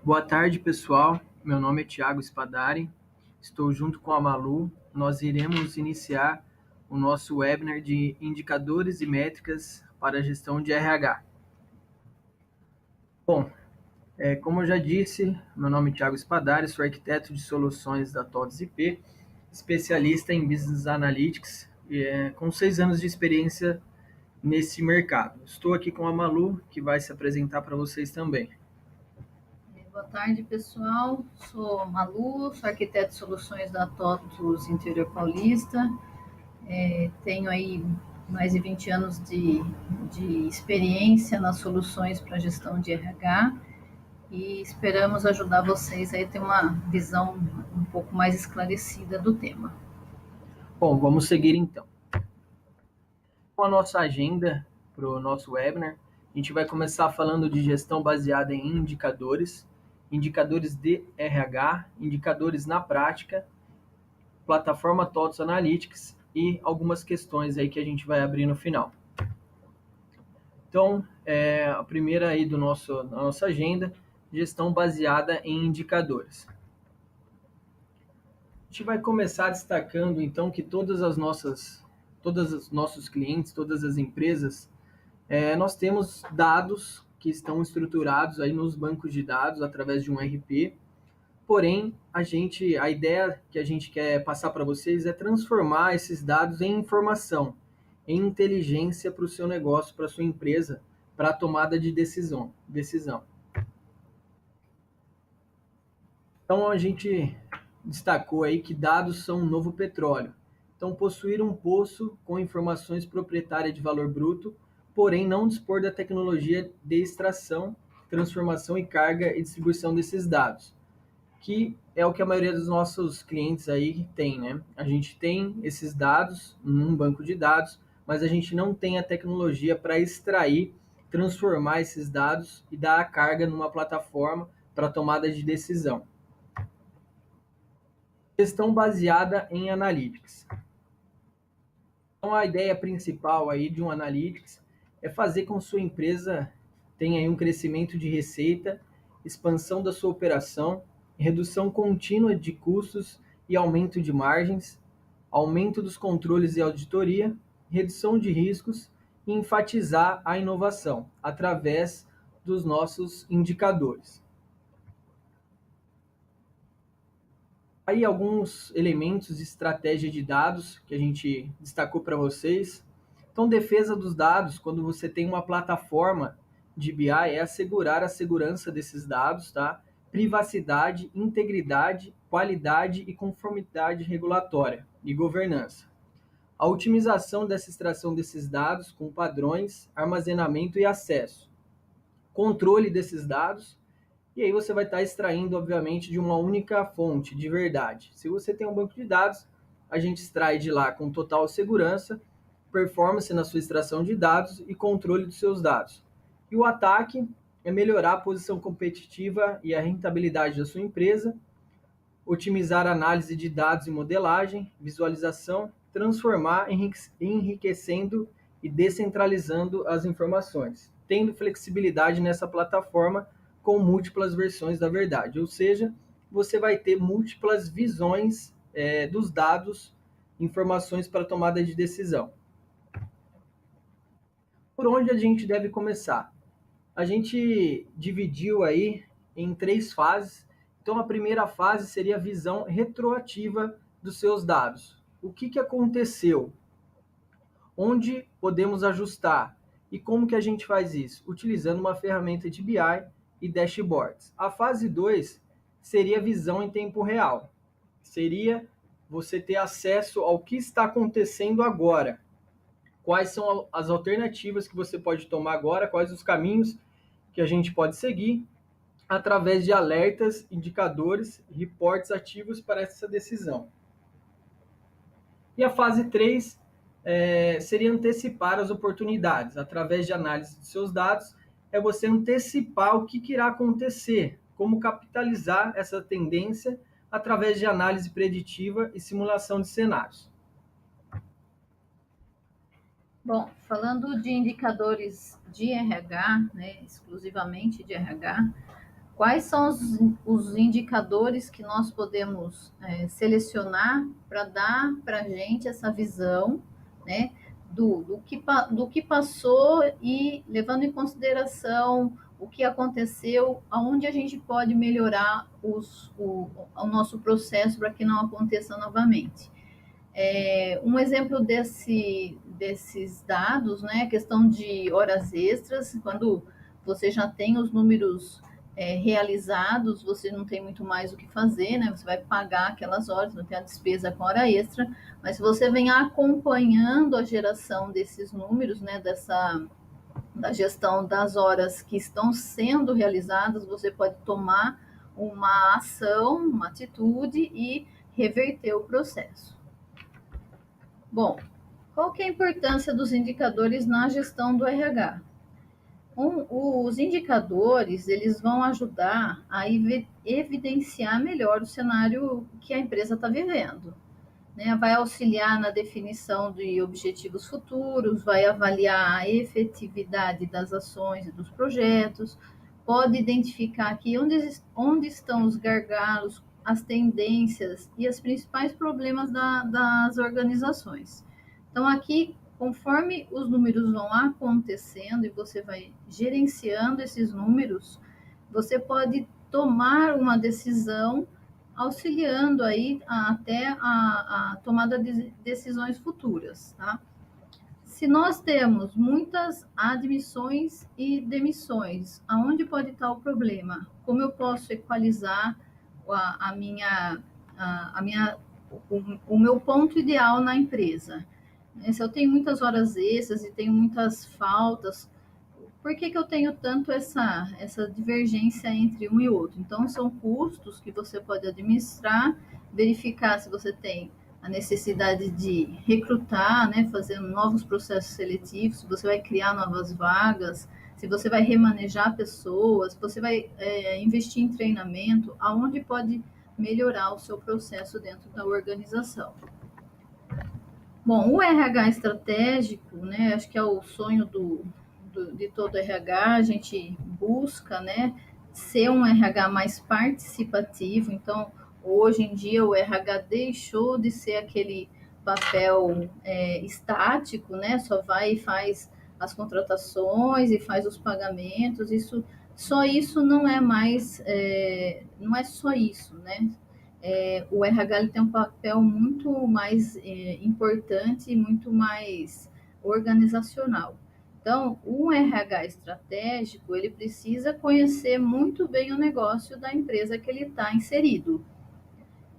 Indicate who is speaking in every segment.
Speaker 1: Boa tarde, pessoal. Meu nome é Thiago Spadari. Estou junto com a Malu. Nós iremos iniciar o nosso webinar de indicadores e métricas para a gestão de RH. Bom, como eu já disse, meu nome é Thiago Spadari, sou arquiteto de soluções da TOTS IP, especialista em Business Analytics, com 6 anos de experiência nesse mercado. Estou aqui com a Malu, que vai se apresentar para vocês também.
Speaker 2: Boa tarde, pessoal. Sou Malu, sou arquiteto de soluções da TOTUS Interior Paulista. Tenho aí mais de 20 anos de experiência nas soluções para gestão de RH e esperamos ajudar vocês a ter uma visão um pouco mais esclarecida do tema.
Speaker 1: Bom, vamos seguir então. Com a nossa agenda para o nosso webinar, a gente vai começar falando de gestão baseada em indicadores, indicadores de RH, indicadores na prática, plataforma TOTS Analytics e algumas questões aí que a gente vai abrir no final. Então, a primeira aí da nossa agenda, gestão baseada em indicadores. A gente vai começar destacando, então, que todos os nossos clientes, todas as empresas, nós temos dados que estão estruturados aí nos bancos de dados através de um RP. Porém, a ideia que a gente quer passar para vocês é transformar esses dados em informação, em inteligência para o seu negócio, para a sua empresa, para a tomada de decisão. Então, a gente destacou aí que dados são um novo petróleo. Então, possuir um poço com informações proprietárias de valor bruto, porém não dispor da tecnologia de extração, transformação e carga e distribuição desses dados, que é o que a maioria dos nossos clientes aí tem, né? A gente tem esses dados num banco de dados, mas a gente não tem a tecnologia para extrair, transformar esses dados e dar a carga numa plataforma para tomada de decisão. Gestão baseada em Analytics. Então, a ideia principal aí de um Analytics é fazer com que sua empresa tenha aí um crescimento de receita, expansão da sua operação, redução contínua de custos e aumento de margens, aumento dos controles e auditoria, redução de riscos e enfatizar a inovação através dos nossos indicadores. Aí alguns elementos de estratégia de dados que a gente destacou para vocês. Então, defesa dos dados, quando você tem uma plataforma de BI, é assegurar a segurança desses dados, tá? Privacidade, integridade, qualidade e conformidade regulatória e governança. A otimização dessa extração desses dados com padrões, armazenamento e acesso. Controle desses dados. E aí você vai estar extraindo, obviamente, de uma única fonte, de verdade. Se você tem um banco de dados, a gente extrai de lá com total segurança, performance na sua extração de dados e controle dos seus dados. E o ataque é melhorar a posição competitiva e a rentabilidade da sua empresa, otimizar a análise de dados e modelagem, visualização, transformar, enriquecendo e descentralizando as informações, tendo flexibilidade nessa plataforma com múltiplas versões da verdade, ou seja, você vai ter múltiplas visões dos dados, informações para tomada de decisão. Por onde a gente deve começar? A gente dividiu aí em 3 fases. Então, a primeira fase seria a visão retroativa dos seus dados. O que aconteceu? Onde podemos ajustar? E como que a gente faz isso? Utilizando uma ferramenta de BI e dashboards. A fase 2 seria a visão em tempo real. Seria você ter acesso ao que está acontecendo agora. Quais são as alternativas que você pode tomar agora, quais os caminhos que a gente pode seguir através de alertas, indicadores, reportes ativos para essa decisão. E a fase 3 seria antecipar as oportunidades. Através de análise de seus dados, é você antecipar o que irá acontecer, como capitalizar essa tendência através de análise preditiva e simulação de cenários.
Speaker 2: Bom, falando de indicadores de RH, né, exclusivamente de RH, quais são os indicadores que nós podemos selecionar para dar para a gente essa visão, né, do que passou e levando em consideração o que aconteceu, aonde a gente pode melhorar o nosso processo para que não aconteça novamente. Um exemplo desses dados, né, a questão de horas extras, quando você já tem os números realizados, você não tem muito mais o que fazer, né? Você vai pagar aquelas horas, não tem a despesa com hora extra, mas se você vem acompanhando a geração desses números, né, da gestão das horas que estão sendo realizadas, você pode tomar uma ação, uma atitude e reverter o processo. Bom, qual que é a importância dos indicadores na gestão do RH? Os indicadores, eles vão ajudar a evidenciar melhor o cenário que a empresa está vivendo, né? Vai auxiliar na definição de objetivos futuros, vai avaliar a efetividade das ações e dos projetos, pode identificar aqui onde estão os gargalos, as tendências e os principais problemas das organizações. Então, aqui, conforme os números vão acontecendo e você vai gerenciando esses números, você pode tomar uma decisão auxiliando aí até a tomada de decisões futuras, tá? Se nós temos muitas admissões e demissões, aonde pode estar o problema? Como eu posso equalizar a minha, a minha, o meu ponto ideal na empresa? Se eu tenho muitas horas extras e tenho muitas faltas, por que eu tenho tanto essa divergência entre um e outro? Então, são custos que você pode administrar, verificar se você tem a necessidade de recrutar, né, fazer novos processos seletivos, se você vai criar novas vagas, se você vai remanejar pessoas, se você vai investir em treinamento, aonde pode melhorar o seu processo dentro da organização. Bom, o RH estratégico, né, acho que é o sonho de todo RH, a gente busca, né, ser um RH mais participativo. Então, hoje em dia, o RH deixou de ser aquele papel estático, né, só vai e faz as contratações e faz os pagamentos. Só isso não é mais, não é só isso, né? O RH ele tem um papel muito mais importante e muito mais organizacional. Então, um RH estratégico, ele precisa conhecer muito bem o negócio da empresa que ele está inserido.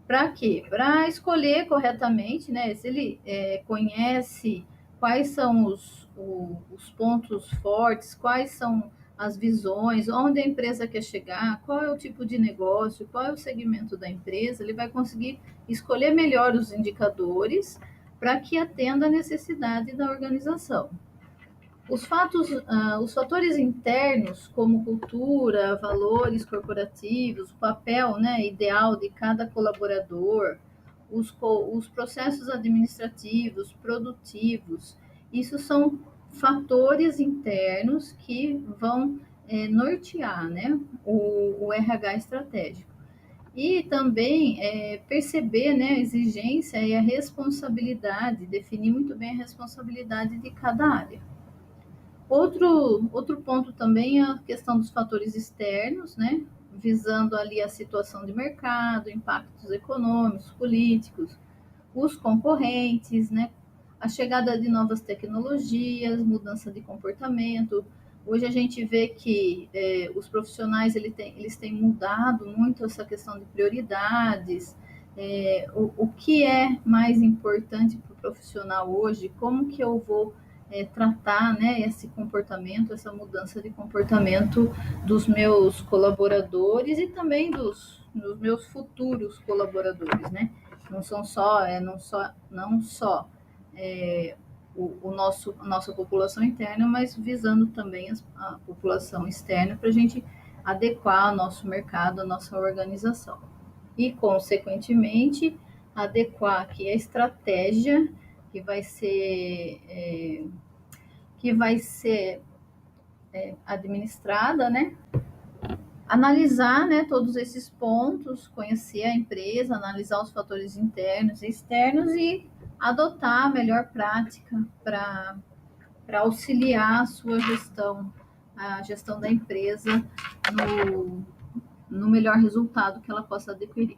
Speaker 2: Para quê? Para escolher corretamente, né? Se ele conhece quais são os pontos fortes, quais são as visões, onde a empresa quer chegar, qual é o tipo de negócio, qual é o segmento da empresa, ele vai conseguir escolher melhor os indicadores para que atenda a necessidade da organização. Os fatores internos, como cultura, valores corporativos, o papel, né, ideal de cada colaborador, os processos administrativos, produtivos, isso são fatores internos que vão nortear, né, o RH estratégico. E também perceber, né, a exigência e a responsabilidade, definir muito bem a responsabilidade de cada área. Outro ponto também é a questão dos fatores externos, né? Visando ali a situação de mercado, impactos econômicos, políticos, os concorrentes, né? A chegada de novas tecnologias, mudança de comportamento. Hoje a gente vê que os profissionais eles têm mudado muito essa questão de prioridades, o que é mais importante para o profissional hoje, como que eu vou tratar, né, esse comportamento, essa mudança de comportamento dos meus colaboradores e também dos meus futuros colaboradores, né? Não são só, não só a nossa população interna, mas visando também a população externa para a gente adequar o nosso mercado, a nossa organização. E, consequentemente, adequar aqui a estratégia que vai ser administrada, né, analisar, né, todos esses pontos, conhecer a empresa, analisar os fatores internos e externos e adotar a melhor prática para auxiliar a sua gestão, a gestão da empresa no, no melhor resultado que ela possa adquirir.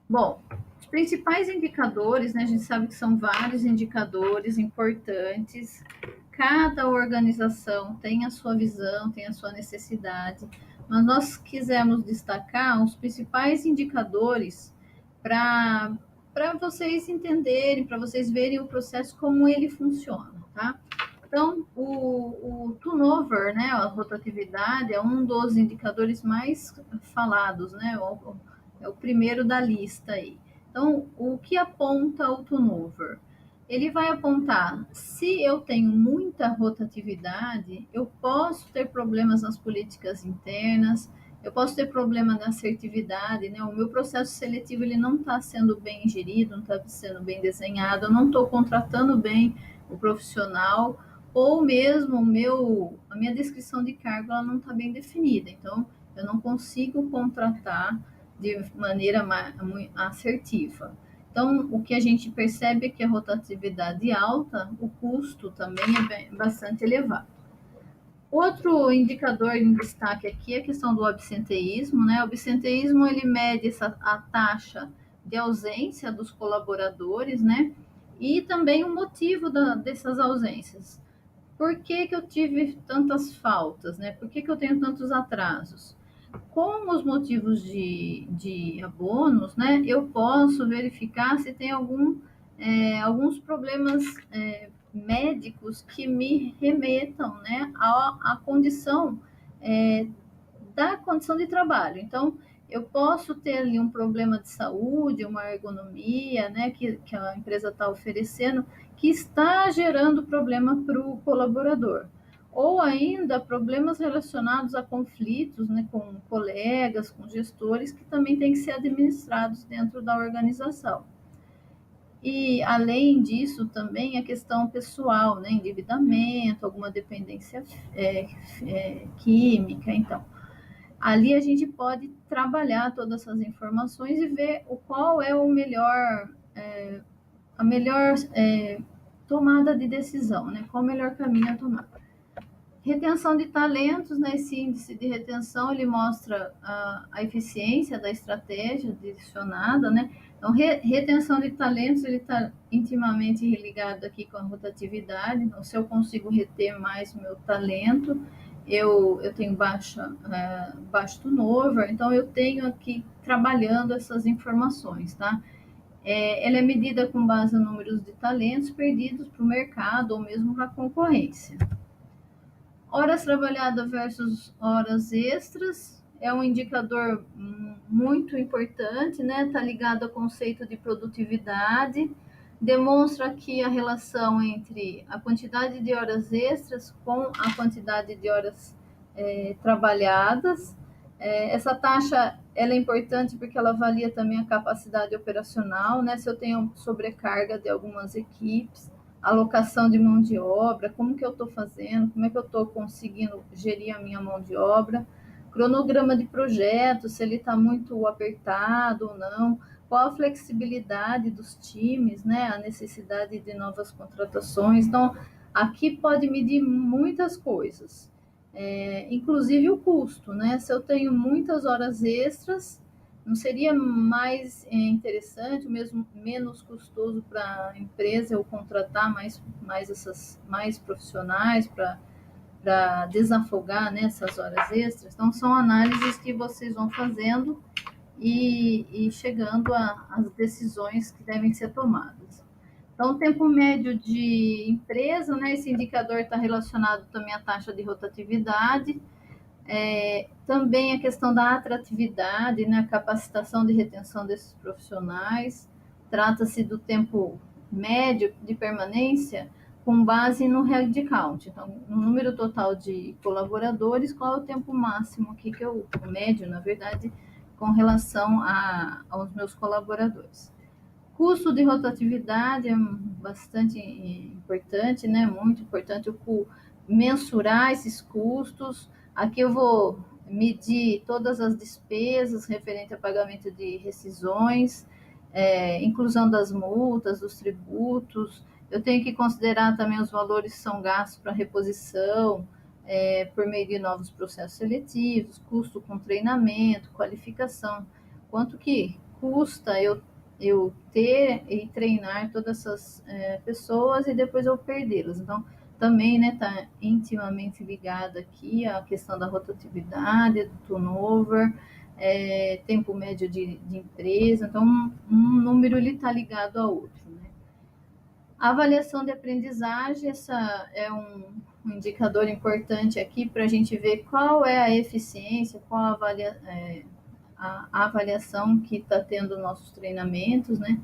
Speaker 2: Bom, os principais indicadores, né, a gente sabe que são vários indicadores importantes. Cada organização tem a sua visão, tem a sua necessidade, mas nós quisemos destacar os principais indicadores para vocês entenderem, para vocês verem o processo como ele funciona, tá? Então, o turnover, né, a rotatividade, é um dos indicadores mais falados, né? É o primeiro da lista aí. Então, o que aponta o turnover? Ele vai apontar se eu tenho muita rotatividade, eu posso ter problemas nas políticas internas, eu posso ter problema na assertividade, né? O meu processo seletivo ele não está sendo bem gerido, não está sendo bem desenhado, eu não estou contratando bem o profissional, ou mesmo a minha descrição de cargo ela não está bem definida. Então, eu não consigo contratar de maneira assertiva. Então, o que a gente percebe é que a rotatividade alta, o custo também é bastante elevado. Outro indicador em destaque aqui é a questão do absenteísmo, né? O absenteísmo, ele mede a taxa de ausência dos colaboradores, né? E também o motivo dessas ausências. Por que eu tive tantas faltas, né? Por que eu tenho tantos atrasos? Com os motivos de abonos, né, eu posso verificar se tem alguns problemas médicos que me remetam, né, à condição da condição de trabalho. Então, eu posso ter ali um problema de saúde, uma ergonomia, né, que a empresa está oferecendo, que está gerando problema para o colaborador. Ou ainda problemas relacionados a conflitos, né, com colegas, com gestores, que também têm que ser administrados dentro da organização. E, além disso, também a questão pessoal, né, endividamento, alguma dependência química, então. Ali a gente pode trabalhar todas essas informações e ver qual é a melhor tomada de decisão, né? Qual o melhor caminho a tomar. Retenção de talentos, né? Esse índice de retenção, ele mostra a eficiência da estratégia direcionada, né? Então, retenção de talentos, ele está intimamente ligado aqui com a rotatividade. Então, se eu consigo reter mais o meu talento, eu tenho baixo turnover, então eu tenho aqui trabalhando essas informações, tá? Ela é medida com base no número de talentos perdidos para o mercado ou mesmo para a concorrência. Horas trabalhadas versus horas extras é um indicador muito importante, né? Está ligado ao conceito de produtividade, demonstra aqui a relação entre a quantidade de horas extras com a quantidade de horas trabalhadas. Essa taxa ela é importante porque ela avalia também a capacidade operacional, né? Se eu tenho sobrecarga de algumas equipes, alocação de mão de obra, como que eu estou fazendo, como é que eu estou conseguindo gerir a minha mão de obra, cronograma de projeto, se ele está muito apertado ou não, qual a flexibilidade dos times, né, a necessidade de novas contratações. Então, aqui pode medir muitas coisas, inclusive o custo, né? Se eu tenho muitas horas extras, não seria mais interessante, mesmo menos custoso para a empresa eu contratar mais profissionais para desafogar, né, essas horas extras? Então, são análises que vocês vão fazendo e chegando às decisões que devem ser tomadas. Então, o tempo médio de empresa, né, esse indicador está relacionado também à taxa de rotatividade, também a questão da atratividade, né, a capacitação de retenção desses profissionais. Trata-se do tempo médio de permanência com base no headcount. Então, no número total de colaboradores, qual é o tempo máximo aqui o médio, na verdade, com relação aos meus colaboradores. Custo de rotatividade é bastante importante, né? Muito importante mensurar esses custos. Aqui eu vou medir todas as despesas referente a pagamento de rescisões, inclusão das multas, dos tributos. Eu tenho que considerar também os valores que são gastos para reposição, por meio de novos processos seletivos, custo com treinamento, qualificação, quanto que custa eu ter e treinar todas essas pessoas e depois eu perdê-las. Então, também está intimamente ligada aqui a questão da rotatividade, do turnover, tempo médio de empresa, então um número está ligado ao outro. Né? A avaliação de aprendizagem, essa é um indicador importante aqui para a gente ver qual é a eficiência, qual a avaliação que está tendo nossos treinamentos, né?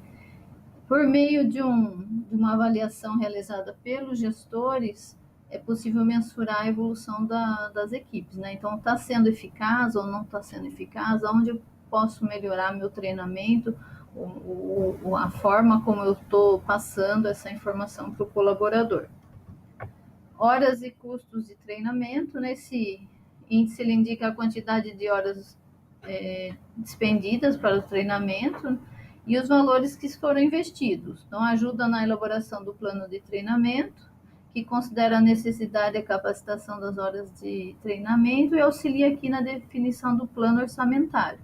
Speaker 2: Por meio de uma avaliação realizada pelos gestores, é possível mensurar a evolução das equipes, né? Então, está sendo eficaz ou não está sendo eficaz? Onde eu posso melhorar meu treinamento, a forma como eu estou passando essa informação para o colaborador. Horas e custos de treinamento, nesse índice ele indica a quantidade de horas despendidas para o treinamento e os valores que foram investidos. Então, ajuda na elaboração do plano de treinamento, que considera a necessidade e a capacitação das horas de treinamento e auxilia aqui na definição do plano orçamentário.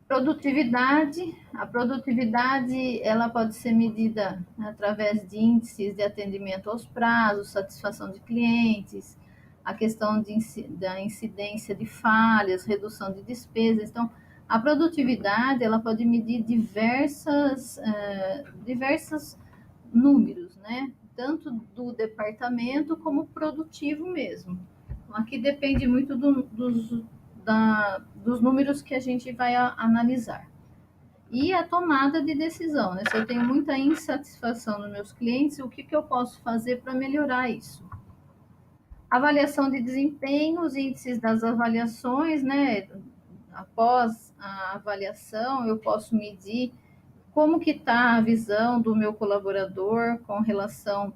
Speaker 2: Produtividade. A produtividade ela pode ser medida através de índices de atendimento aos prazos, satisfação de clientes, a questão da incidência de falhas, redução de despesas. Então, a produtividade ela pode medir diversos números, né? Tanto do departamento como produtivo mesmo. Então, aqui depende muito dos números que a gente vai analisar. E a tomada de decisão, né? Se eu tenho muita insatisfação nos meus clientes, o que eu posso fazer para melhorar isso? Avaliação de desempenho, os índices das avaliações, né? Após a avaliação, eu posso medir como que está a visão do meu colaborador com relação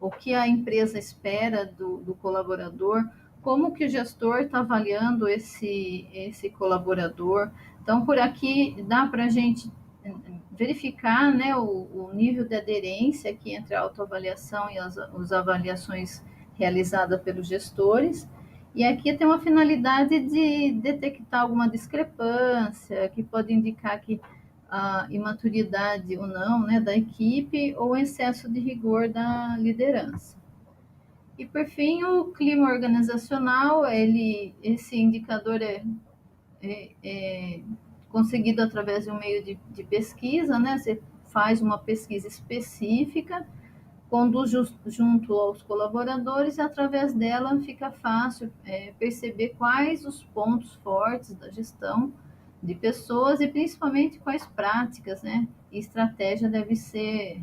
Speaker 2: o que a empresa espera do colaborador, como que o gestor está avaliando esse colaborador. Então, por aqui dá para a gente verificar, né, o nível de aderência aqui entre a autoavaliação e as avaliações realizadas pelos gestores. E aqui tem uma finalidade de detectar alguma discrepância, que pode indicar que a imaturidade ou não, né, da equipe ou excesso de rigor da liderança. E, por fim, o clima organizacional, esse indicador é conseguido através de um meio de pesquisa, né? Você faz uma pesquisa específica, conduz junto aos colaboradores e, através dela, fica fácil perceber quais os pontos fortes da gestão de pessoas e, principalmente, quais práticas, né, e estratégia devem ser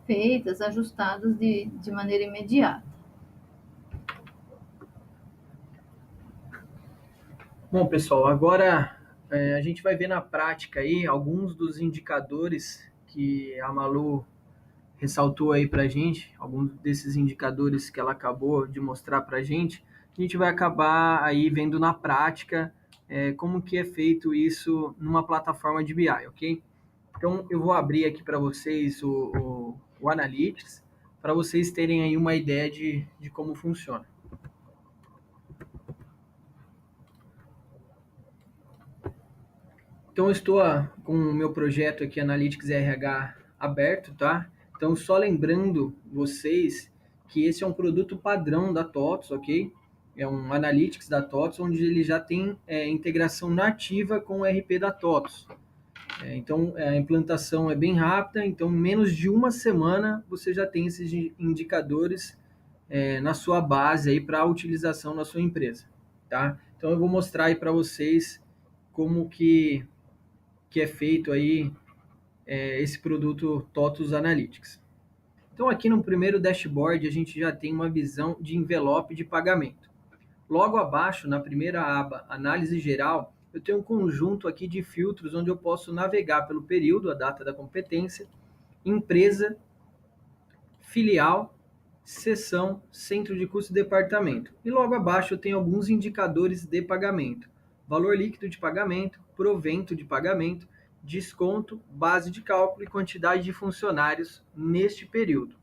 Speaker 2: feitas, ajustadas de maneira imediata.
Speaker 1: Bom, pessoal, agora a gente vai ver na prática aí alguns dos indicadores que a Malu ressaltou aí para a gente, alguns desses indicadores que ela acabou de mostrar para a gente vai acabar aí vendo na prática como que é feito isso numa plataforma de BI, ok? Então, eu vou abrir aqui para vocês o Analytics, para vocês terem aí uma ideia de como funciona. Então, eu estou com o meu projeto aqui, Analytics RH, aberto, tá? Então, só lembrando vocês que esse é um produto padrão da TOTVS, ok? É um Analytics da TOTVS, onde ele já tem integração nativa com o RP da TOTVS. Então, a implantação é bem rápida, então, em menos de uma semana, você já tem esses indicadores na sua base aí para a utilização na sua empresa, tá? Então, eu vou mostrar aí para vocês como que é feito aí esse produto TOTVS Analytics. Então, aqui no primeiro dashboard, a gente já tem uma visão de envelope de pagamento. Logo abaixo, na primeira aba, Análise Geral, eu tenho um conjunto aqui de filtros onde eu posso navegar pelo período, a data da competência, empresa, filial, seção, centro de custo e departamento. E logo abaixo eu tenho alguns indicadores de pagamento. Valor líquido de pagamento, provento de pagamento, desconto, base de cálculo e quantidade de funcionários neste período.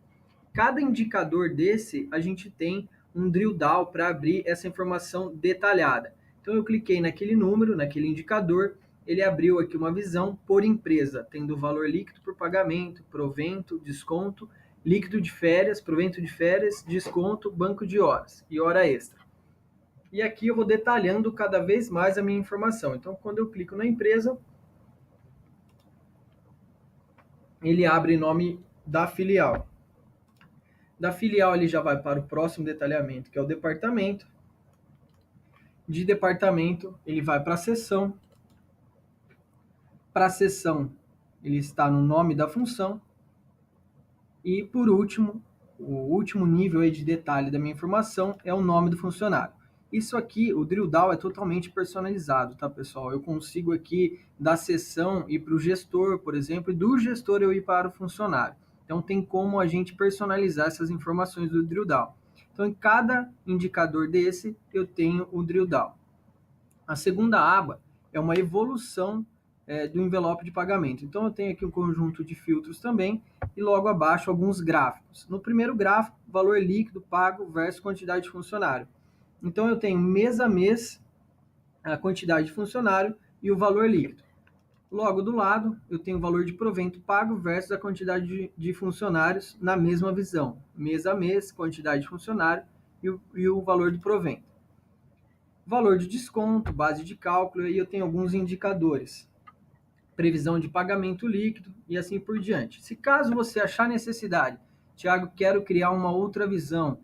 Speaker 1: Cada indicador desse, a gente tem um drill down para abrir essa informação detalhada. Então eu cliquei naquele número, naquele indicador, ele abriu aqui uma visão por empresa, tendo o valor líquido por pagamento, provento, desconto, líquido de férias, provento de férias, desconto, banco de horas e hora extra. E aqui eu vou detalhando cada vez mais a minha informação. Então, quando eu clico na empresa, ele abre em nome da filial. Da filial, ele já vai para o próximo detalhamento, que é o departamento. De departamento, ele vai para a seção. Para a seção, ele está no nome da função. E, por último, o último nível aí de detalhe da minha informação é o nome do funcionário. Isso aqui, o drill down é totalmente personalizado, tá, pessoal? Eu consigo aqui, da seção, ir para o gestor, por exemplo, e do gestor eu ir para o funcionário. Então, tem como a gente personalizar essas informações do drill down. Então, em cada indicador desse, eu tenho o drill down. A segunda aba é uma evolução do envelope de pagamento. Então, eu tenho aqui um conjunto de filtros também e logo abaixo alguns gráficos. No primeiro gráfico, valor líquido pago versus quantidade de funcionário. Então, eu tenho mês a mês a quantidade de funcionário e o valor líquido. Logo do lado, eu tenho o valor de provento pago versus a quantidade de funcionários na mesma visão. Mês a mês, quantidade de funcionário e o valor do provento. Valor de desconto, base de cálculo, e aí eu tenho alguns indicadores. Previsão de pagamento líquido e assim por diante. Se caso você achar necessidade, Tiago, quero criar uma outra visão,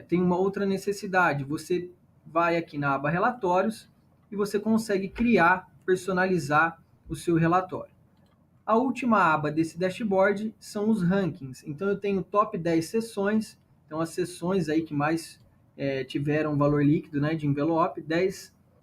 Speaker 1: tem uma outra necessidade, você vai aqui na aba relatórios e você consegue criar, personalizar o seu relatório. A última aba desse dashboard são os rankings. Então eu tenho top 10 seções, então as seções aí que mais tiveram valor líquido, né, de envelope,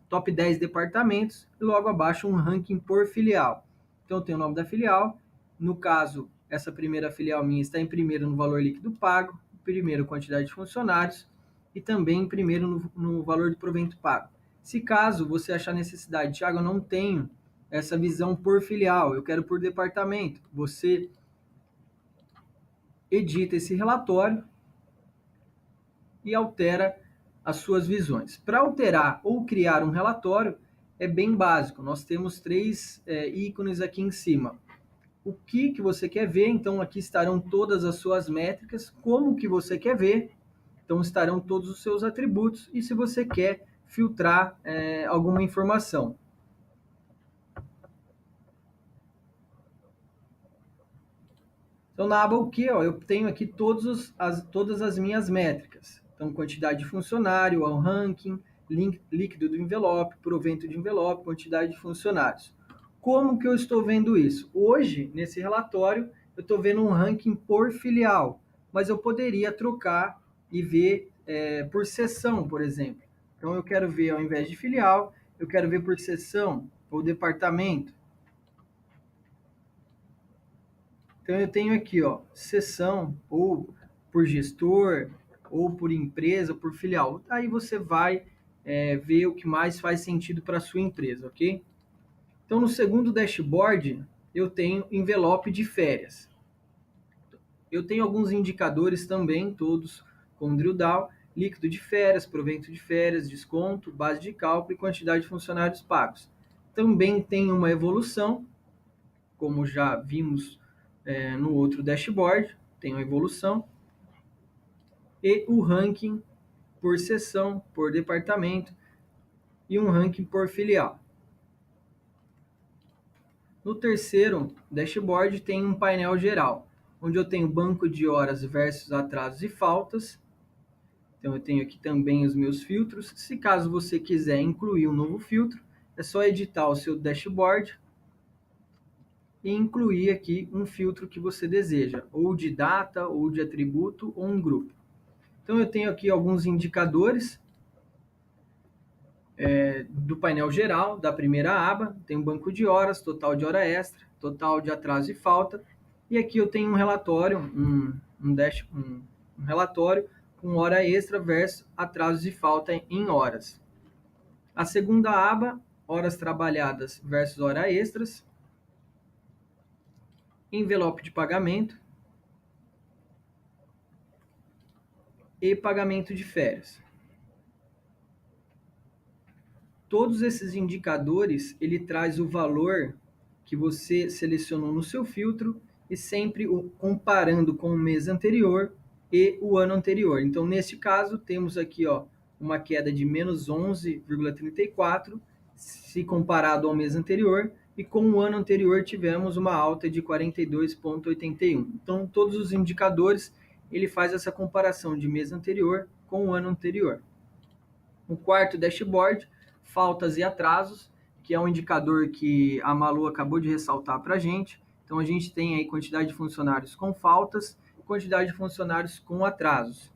Speaker 1: top 10 departamentos e logo abaixo um ranking por filial. Então eu tenho o nome da filial, no caso, essa primeira filial minha está em primeiro no valor líquido pago, primeiro quantidade de funcionários e também em primeiro no valor de provento pago. Se caso você achar necessidade, Thiago, eu não tenho essa visão por filial, eu quero por departamento, você edita esse relatório e altera as suas visões. Para alterar ou criar um relatório, é bem básico. Nós temos três ícones aqui em cima. O que você quer ver, então aqui estarão todas as suas métricas, como que você quer ver, então estarão todos os seus atributos, e se você quer filtrar alguma informação. Então, na aba o que, eu tenho aqui todas as minhas métricas. Então, quantidade de funcionário, o ranking, líquido do envelope, provento de envelope, quantidade de funcionários. Como que eu estou vendo isso? Hoje, nesse relatório, eu estou vendo um ranking por filial, mas eu poderia trocar e ver por seção, por exemplo. Então, eu quero ver, ao invés de filial, eu quero ver por seção ou departamento. Então, eu tenho aqui, seção, ou por gestor, ou por empresa, por filial. Aí você vai ver o que mais faz sentido para a sua empresa, ok? Então, no segundo dashboard, eu tenho envelope de férias. Eu tenho alguns indicadores também, todos com drill down, líquido de férias, provento de férias, desconto, base de cálculo e quantidade de funcionários pagos. Também tem uma evolução, como já vimos no outro dashboard, tem uma evolução, e o ranking por seção, por departamento e um ranking por filial. No terceiro dashboard tem um painel geral, onde eu tenho banco de horas versus atrasos e faltas. Então eu tenho aqui também os meus filtros. Se caso você quiser incluir um novo filtro, é só editar o seu dashboard e incluir aqui um filtro que você deseja, ou de data, ou de atributo, ou um grupo. Então eu tenho aqui alguns indicadores do painel geral, da primeira aba, tem um banco de horas, total de hora extra, total de atraso e falta, e aqui eu tenho um relatório, um relatório com hora extra versus atrasos de falta em horas. A segunda aba, horas trabalhadas versus horas extras. Envelope de pagamento e pagamento de férias. Todos esses indicadores, ele traz o valor que você selecionou no seu filtro e sempre comparando com o mês anterior e o ano anterior. Então, neste caso, temos aqui uma queda de menos 11,34 se comparado ao mês anterior, e com o ano anterior tivemos uma alta de 42,81. Então, todos os indicadores, ele faz essa comparação de mês anterior com o ano anterior. O quarto dashboard, faltas e atrasos, que é um indicador que a Malu acabou de ressaltar para a gente. Então, a gente tem aí quantidade de funcionários com faltas, quantidade de funcionários com atrasos.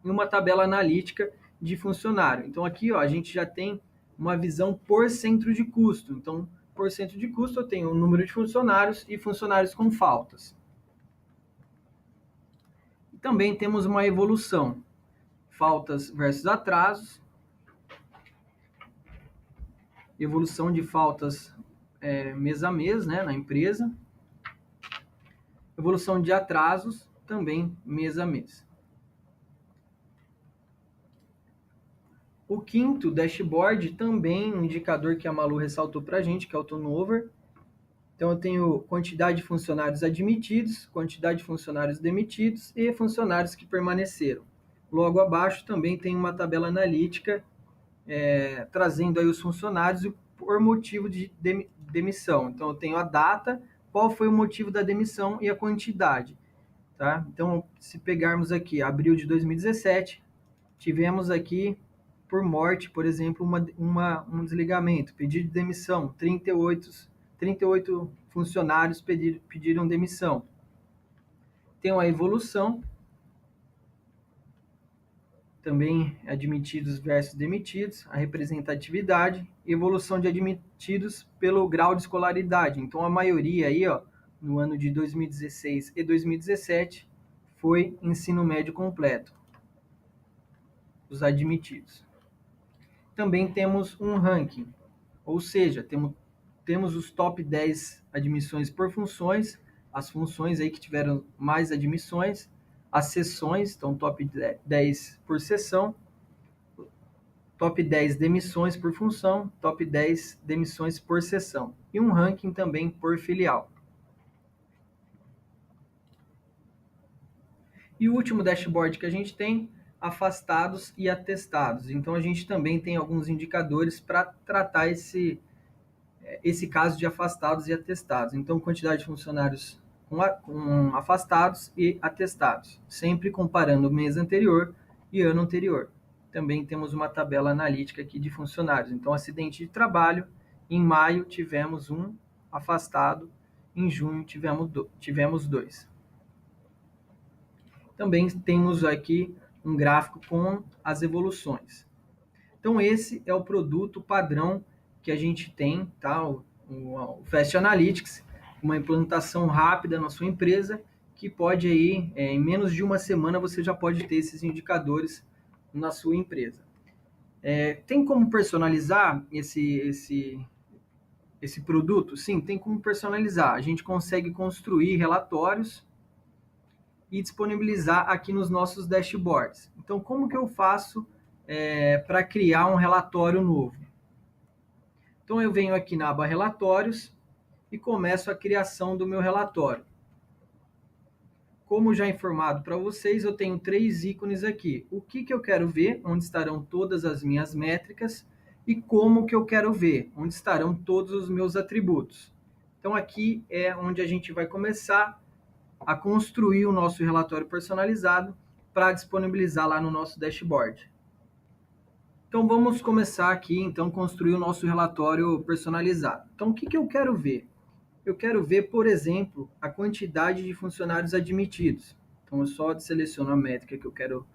Speaker 1: E uma tabela analítica de funcionário. Então, aqui a gente já tem uma visão por centro de custo. Então, por centro de custo, eu tenho o número de funcionários e funcionários com faltas. E também temos uma evolução. Faltas versus atrasos. Evolução de faltas mês a mês, né, na empresa. Evolução de atrasos também mês a mês. O quinto dashboard também um indicador que a Malu ressaltou para a gente, que é o turnover. Então eu tenho quantidade de funcionários admitidos, quantidade de funcionários demitidos e funcionários que permaneceram. Logo abaixo também tem uma tabela analítica trazendo aí os funcionários por motivo de demissão. Então, eu tenho a data, qual foi o motivo da demissão e a quantidade. Tá? Então, se pegarmos aqui abril de 2017, tivemos aqui, por morte, por exemplo, um desligamento, pedido de demissão, 38 funcionários pediram demissão. Tem uma evolução, também admitidos versus demitidos, a representatividade, evolução de admitidos pelo grau de escolaridade. Então, a maioria aí, no ano de 2016 e 2017, foi ensino médio completo, os admitidos. Também temos um ranking, ou seja, temos os top 10 admissões por funções, as funções aí que tiveram mais admissões, as seções, então top 10 por seção, top 10 demissões por função, top 10 demissões por seção, e um ranking também por filial. E o último dashboard que a gente tem, afastados e atestados. Então a gente também tem alguns indicadores para tratar esse caso de afastados e atestados. Então, quantidade de funcionários com afastados e atestados, sempre comparando o mês anterior e ano anterior. Também temos uma tabela analítica aqui de funcionários. Então, acidente de trabalho, em maio tivemos um afastado, em junho tivemos 2. Também temos aqui um gráfico com as evoluções. Então, esse é o produto padrão que a gente tem, tá? O Fast Analytics, uma implantação rápida na sua empresa, que pode aí, em menos de uma semana, você já pode ter esses indicadores na sua empresa. Tem como personalizar esse produto? Sim, tem como personalizar. A gente consegue construir relatórios e disponibilizar aqui nos nossos dashboards. Então, como que eu faço para criar um relatório novo? Então, eu venho aqui na aba Relatórios e começo a criação do meu relatório. Como já informado para vocês, eu tenho 3 ícones aqui. O que eu quero ver, onde estarão todas as minhas métricas, e como que eu quero ver, onde estarão todos os meus atributos. Então, aqui é onde a gente vai começar a construir o nosso relatório personalizado para disponibilizar lá no nosso dashboard. Então, vamos começar aqui, então, construir o nosso relatório personalizado. Então, o que eu quero ver? Eu quero ver, por exemplo, a quantidade de funcionários admitidos. Então, eu só seleciono a métrica que eu quero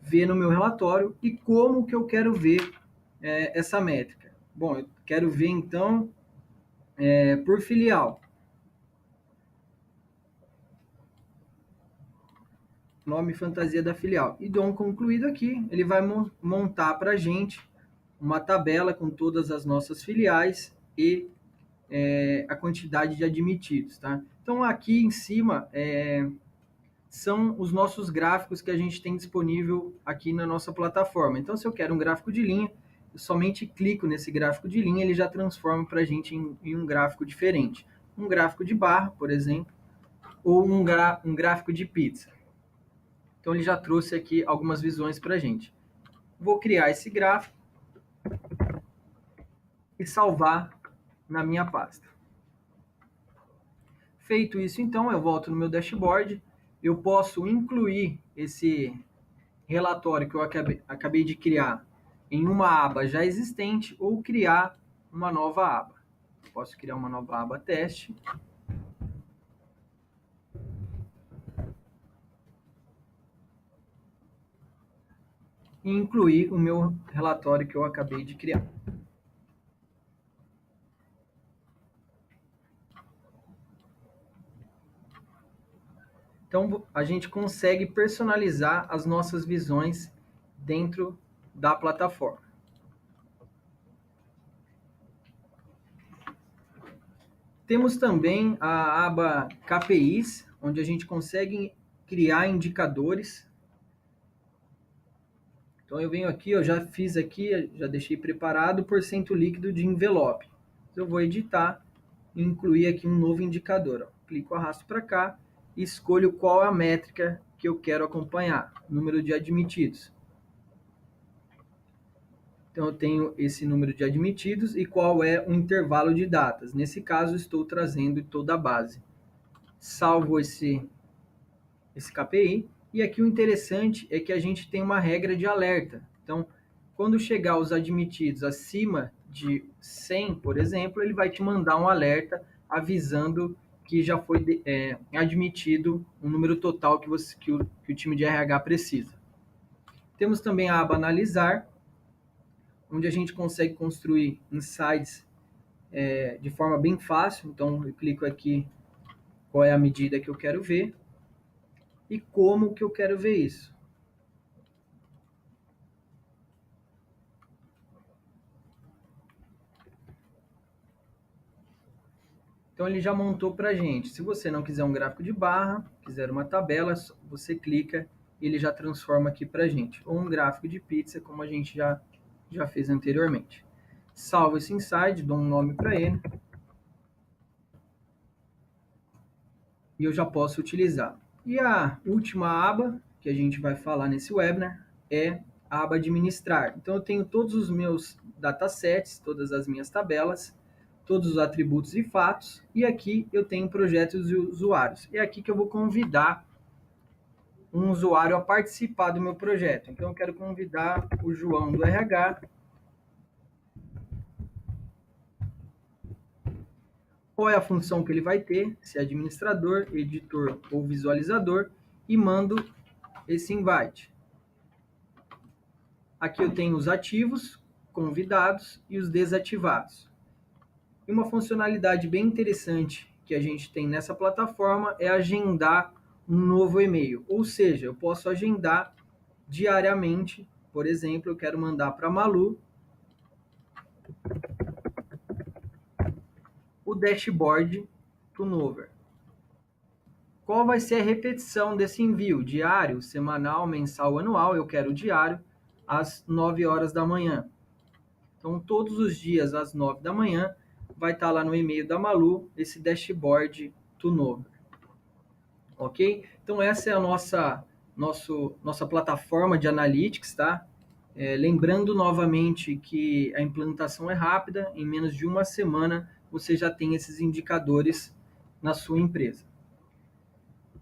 Speaker 1: ver no meu relatório e como que eu quero ver essa métrica. Bom, eu quero ver, então, por filial. nome fantasia da filial. E dou um concluído aqui, ele vai montar para a gente uma tabela com todas as nossas filiais e a quantidade de admitidos, tá? Então, aqui em cima são os nossos gráficos que a gente tem disponível aqui na nossa plataforma. Então, se eu quero um gráfico de linha, eu somente clico nesse gráfico de linha, ele já transforma para a gente em um gráfico diferente. Um gráfico de barra, por exemplo, ou um gráfico de pizza. Então, ele já trouxe aqui algumas visões para a gente. Vou criar esse gráfico e salvar na minha pasta. Feito isso, então, eu volto no meu dashboard. Eu posso incluir esse relatório que eu acabei de criar em uma aba já existente ou criar uma nova aba. Posso criar uma nova aba teste. E incluir o meu relatório que eu acabei de criar. Então, a gente consegue personalizar as nossas visões dentro da plataforma. Temos também a aba KPIs, onde a gente consegue criar indicadores. Então, eu venho aqui, eu já fiz aqui, já deixei preparado o porcento líquido de envelope. Eu vou editar e incluir aqui um novo indicador. Clico, arrasto para cá e escolho qual é a métrica que eu quero acompanhar, número de admitidos. Então, eu tenho esse número de admitidos e qual é o intervalo de datas. Nesse caso, estou trazendo toda a base. Salvo esse KPI. E aqui o interessante é que a gente tem uma regra de alerta. Então, quando chegar os admitidos acima de 100, por exemplo, ele vai te mandar um alerta avisando que já foi admitido o número total que o time de RH precisa. Temos também a aba analisar, onde a gente consegue construir insights de forma bem fácil. Então, eu clico aqui qual é a medida que eu quero ver e como que eu quero ver isso. Então, ele já montou para a gente. Se você não quiser um gráfico de barra, quiser uma tabela, você clica e ele já transforma aqui para a gente. Ou um gráfico de pizza, como a gente já fez anteriormente. Salvo esse insight, dou um nome para ele. E eu já posso utilizar. E a última aba que a gente vai falar nesse webinar é a aba administrar. Então, eu tenho todos os meus datasets, todas as minhas tabelas, todos os atributos e fatos, e aqui eu tenho projetos e usuários. É aqui que eu vou convidar um usuário a participar do meu projeto. Então, eu quero convidar o João do RH. Qual é a função que ele vai ter, se é administrador, editor ou visualizador, e mando esse invite. Aqui eu tenho os ativos, convidados e os desativados. E uma funcionalidade bem interessante que a gente tem nessa plataforma é agendar um novo e-mail. Ou seja, eu posso agendar diariamente. Por exemplo, eu quero mandar para a Malu o dashboard turnover. Qual vai ser a repetição desse envio? Diário, semanal, mensal, anual? Eu quero diário, às 9 horas da manhã. Então, todos os dias, às 9 da manhã, vai estar lá no e-mail da Malu esse dashboard turnover. Ok? Então, essa é a nossa plataforma de analytics, tá? Lembrando novamente que a implantação é rápida, em menos de uma semana você já tem esses indicadores na sua empresa.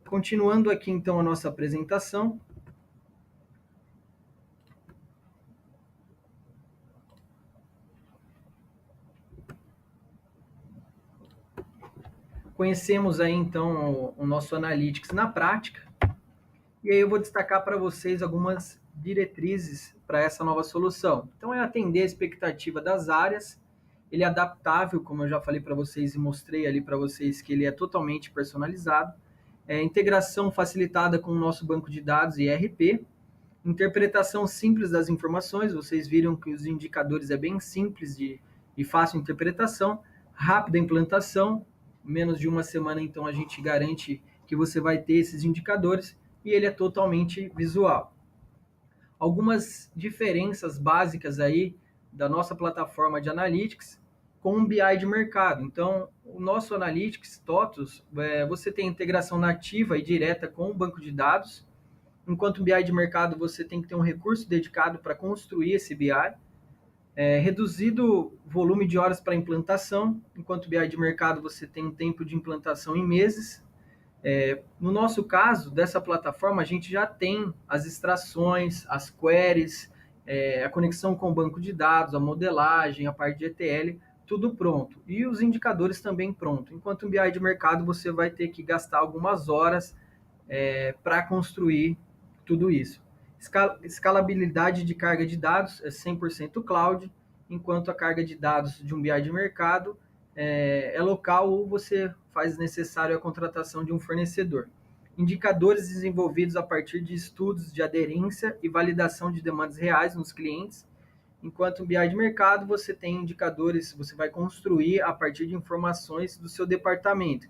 Speaker 1: Continuando aqui então a nossa apresentação. Conhecemos aí então o nosso Analytics na prática. E aí eu vou destacar para vocês algumas diretrizes para essa nova solução. Então é atender a expectativa das áreas, ele é adaptável, como eu já falei para vocês e mostrei ali para vocês que ele é totalmente personalizado, integração facilitada com o nosso banco de dados e ERP, interpretação simples das informações, vocês viram que os indicadores é bem simples de fácil interpretação, rápida implantação, menos de uma semana então a gente garante que você vai ter esses indicadores e ele é totalmente visual. Algumas diferenças básicas aí da nossa plataforma de Analytics com um BI de mercado. Então, o nosso Analytics TOTVS, você tem integração nativa e direta com o banco de dados, enquanto o BI de mercado você tem que ter um recurso dedicado para construir esse BI, reduzido volume de horas para implantação, enquanto o BI de mercado você tem um tempo de implantação em meses. No nosso caso, dessa plataforma, a gente já tem as extrações, as queries, a conexão com o banco de dados, a modelagem, a parte de ETL, tudo pronto. E os indicadores também pronto. Enquanto o BI de mercado, você vai ter que gastar algumas horas para construir tudo isso. Escalabilidade de carga de dados é 100% cloud, enquanto a carga de dados de um BI de mercado é local ou você faz necessário a contratação de um fornecedor. Indicadores desenvolvidos a partir de estudos de aderência e validação de demandas reais nos clientes, enquanto no BI de mercado você tem indicadores, você vai construir a partir de informações do seu departamento.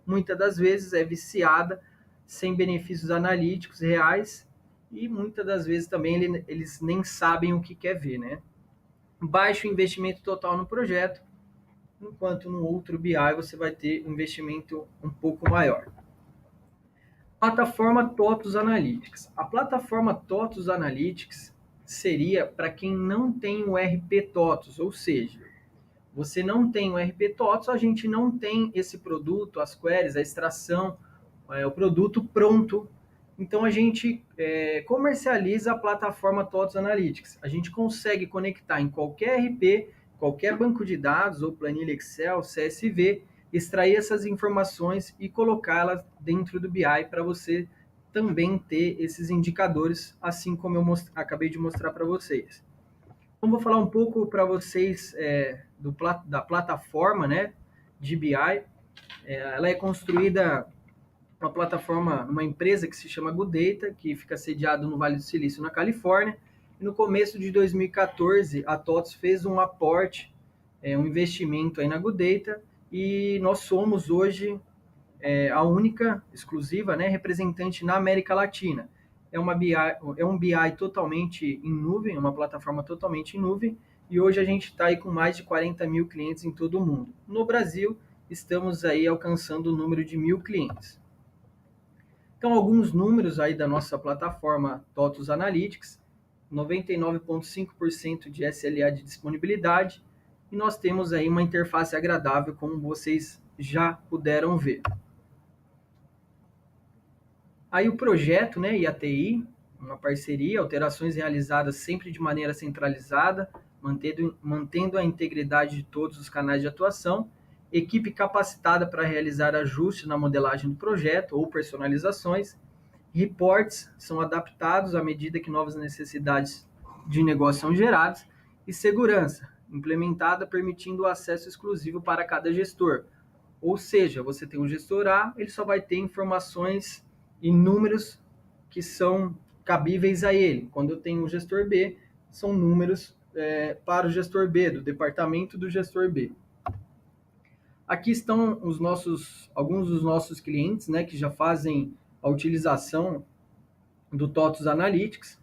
Speaker 1: Muitas das vezes é viciada, sem benefícios analíticos reais, e muitas das vezes também eles nem sabem o que quer ver, né? Baixo investimento total no projeto, enquanto no outro BI você vai ter um investimento um pouco maior. Plataforma TOTVS Analytics. A plataforma TOTVS Analytics seria para quem não tem o RP TOTVS, ou seja, você não tem o RP TOTVS, a gente não tem esse produto, as queries, a extração, o produto pronto. Então, a gente comercializa a plataforma TOTVS Analytics. A gente consegue conectar em qualquer RP, qualquer banco de dados ou planilha Excel, CSV, extrair essas informações e colocá-las dentro do BI para você também ter esses indicadores, assim como eu acabei de mostrar para vocês. Então, vou falar um pouco para vocês da plataforma, né, de BI. Ela é construída uma plataforma, uma empresa que se chama GoodData, que fica sediado no Vale do Silício, na Califórnia. E no começo de 2014, a TOTVS fez um aporte, um investimento aí na GoodData, e nós somos hoje a única, exclusiva, né, representante na América Latina. É um BI totalmente em nuvem, uma plataforma totalmente em nuvem, e hoje a gente está aí com mais de 40 mil clientes em todo o mundo. No Brasil, estamos aí alcançando o número de 1.000 clientes. Então, alguns números aí da nossa plataforma TOTVS Analytics, 99,5% de SLA de disponibilidade, e nós temos aí uma interface agradável, como vocês já puderam ver. Aí o projeto, né, e a TI, uma parceria, alterações realizadas sempre de maneira centralizada, mantendo a integridade de todos os canais de atuação, equipe capacitada para realizar ajustes na modelagem do projeto ou personalizações, reports são adaptados à medida que novas necessidades de negócio são geradas, e segurança, implementada permitindo o acesso exclusivo para cada gestor. Ou seja, você tem um gestor A, ele só vai ter informações e números que são cabíveis a ele. Quando eu tenho o gestor B, são números para o gestor B, do departamento do gestor B. Aqui estão alguns dos nossos clientes, né, que já fazem a utilização do TOTVS Analytics.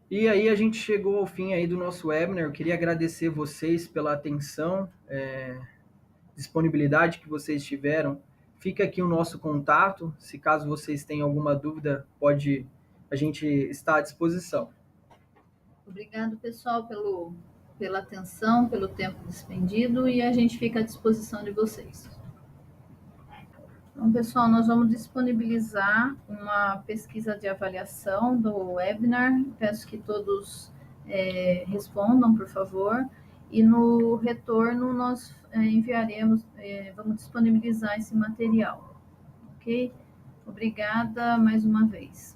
Speaker 1: E aí a gente chegou ao fim aí do nosso webinar. Eu queria agradecer vocês pela atenção, disponibilidade que vocês tiveram. Fica aqui o nosso contato. Se caso vocês tenham alguma dúvida, a gente está à disposição.
Speaker 2: Obrigado, pessoal, pela atenção, pelo tempo despendido, e a gente fica à disposição de vocês. Então, pessoal, nós vamos disponibilizar uma pesquisa de avaliação do webinar. Peço que todos respondam, por favor, e no retorno nós enviaremos, vamos disponibilizar esse material, ok? Obrigada mais uma vez.